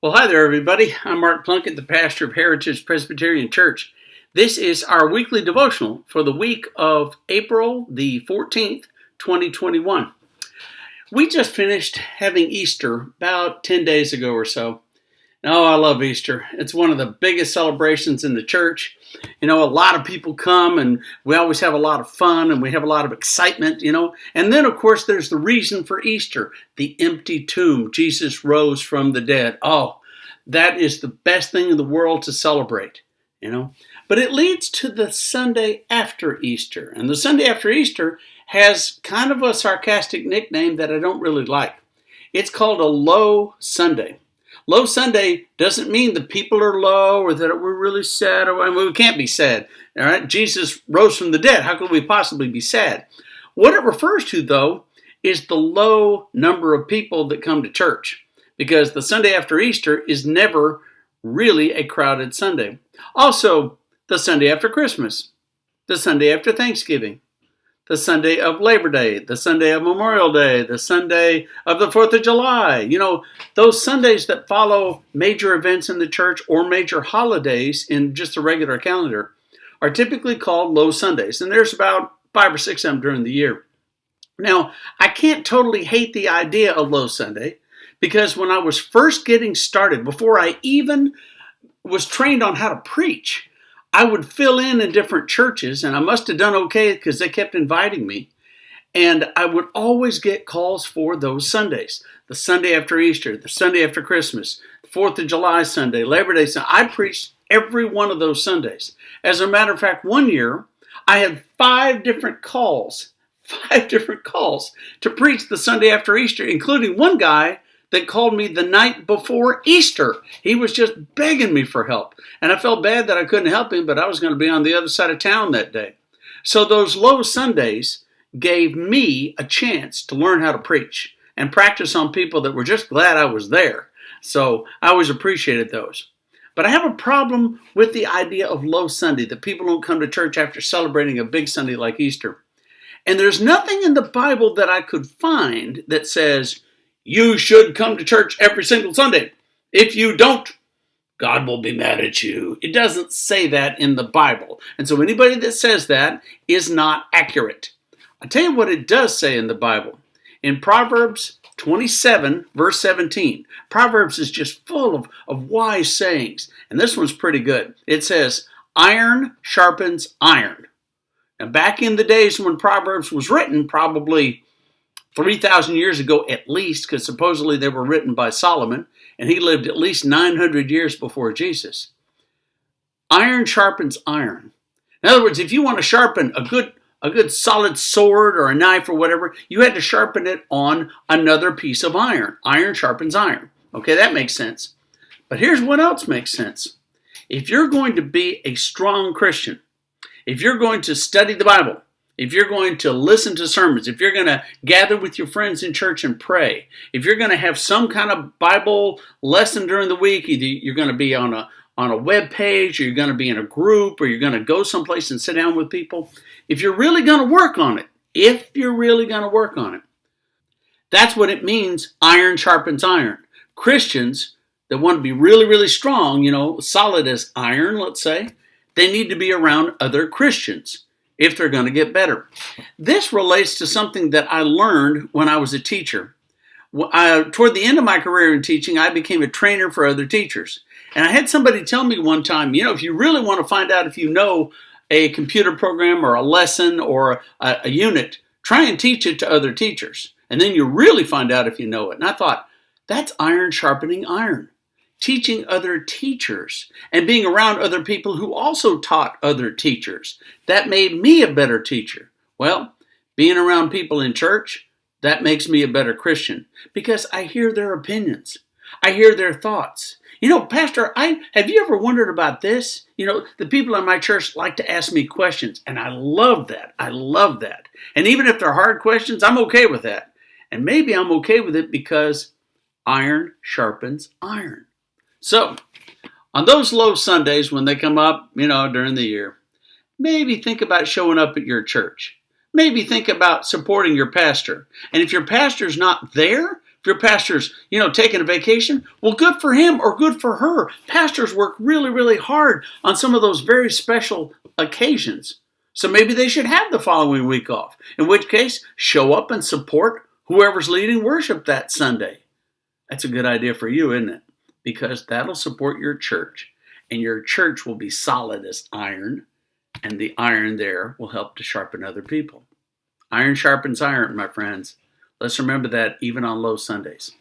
Well, hi there, everybody. I'm Mark Plunkett, the pastor of Heritage Presbyterian Church. This is our weekly devotional for the week of April the 14th, 2021. We just finished having Easter about 10 days ago or so. Oh, I love Easter. It's one of the biggest celebrations in the church. A lot of people come and we always have a lot of fun and we have a lot of excitement, And then, of course, there's the reason for Easter, the empty tomb. Jesus rose from the dead. Oh, that is the best thing in the world to celebrate, But it leads to the Sunday after Easter. And the Sunday after Easter has kind of a sarcastic nickname that I don't really like. It's called a low Sunday. Low Sunday doesn't mean the people are low or that we're really sad. We can't be sad. All right? Jesus rose from the dead. How could we possibly be sad? What it refers to, though, is the low number of people that come to church. Because the Sunday after Easter is never really a crowded Sunday. Also, the Sunday after Christmas, the Sunday after Thanksgiving, the Sunday of Labor Day, the Sunday of Memorial Day, the Sunday of the 4th of July. Those Sundays that follow major events in the church or major holidays in just the regular calendar are typically called low Sundays. And there's about 5 or 6 of them during the year. Now, I can't totally hate the idea of low Sunday because when I was first getting started, before I even was trained on how to preach, I would fill in different churches, and I must have done okay because they kept inviting me. And I would always get calls for those Sundays. The Sunday after Easter, the Sunday after Christmas, the 4th of July Sunday, Labor Day Sunday. I preached every one of those Sundays. As a matter of fact, one year, I had 5 different calls to preach the Sunday after Easter, including one guy that called me the night before Easter. He was just begging me for help. And I felt bad that I couldn't help him, but I was going to be on the other side of town that day. So those low Sundays gave me a chance to learn how to preach and practice on people that were just glad I was there. So I always appreciated those. But I have a problem with the idea of low Sunday, that people don't come to church after celebrating a big Sunday like Easter. And there's nothing in the Bible that I could find that says, you should come to church every single Sunday. If you don't, God will be mad at you. It doesn't say that in the Bible. And so anybody that says that is not accurate. I'll tell you what it does say in the Bible. In Proverbs 27, verse 17, Proverbs is just full of wise sayings. And this one's pretty good. It says, iron sharpens iron. Now, back in the days when Proverbs was written, probably 3,000 years ago at least, because supposedly they were written by Solomon, and he lived at least 900 years before Jesus. Iron sharpens iron. In other words, if you want to sharpen a good solid sword or a knife or whatever, you had to sharpen it on another piece of iron. Iron sharpens iron. Okay, that makes sense. But here's what else makes sense. If you're going to be a strong Christian, if you're going to study the Bible, if you're going to listen to sermons, if you're going to gather with your friends in church and pray, if you're going to have some kind of Bible lesson during the week, either you're going to be on a web page, or you're going to be in a group, or you're going to go someplace and sit down with people, if you're really going to work on it, that's what it means, iron sharpens iron. Christians that want to be really, really strong, solid as iron, let's say, they need to be around other Christians if they're going to get better. This relates to something that I learned when I was a teacher. Toward the end of my career in teaching, I became a trainer for other teachers. And I had somebody tell me one time, if you really want to find out if you know a computer program or a lesson or a unit, try and teach it to other teachers. And then you really find out if you know it. And I thought, that's iron sharpening iron. Teaching other teachers and being around other people who also taught other teachers. That made me a better teacher. Well, being around people in church, that makes me a better Christian because I hear their opinions. I hear their thoughts. Pastor, have you ever wondered about this? The people in my church like to ask me questions, and I love that. And even if they're hard questions, I'm okay with that. And maybe I'm okay with it because iron sharpens iron. So, on those low Sundays when they come up, during the year, maybe think about showing up at your church. Maybe think about supporting your pastor. And if your pastor's not there, If your pastor's, taking a vacation, well, good for him or good for her. Pastors work really, really hard on some of those very special occasions. So maybe they should have the following week off. In which case, show up and support whoever's leading worship that Sunday. That's a good idea for you, isn't it? Because that'll support your church. And your church will be solid as iron. And the iron there will help to sharpen other people. Iron sharpens iron, my friends. Let's remember that even on low Sundays.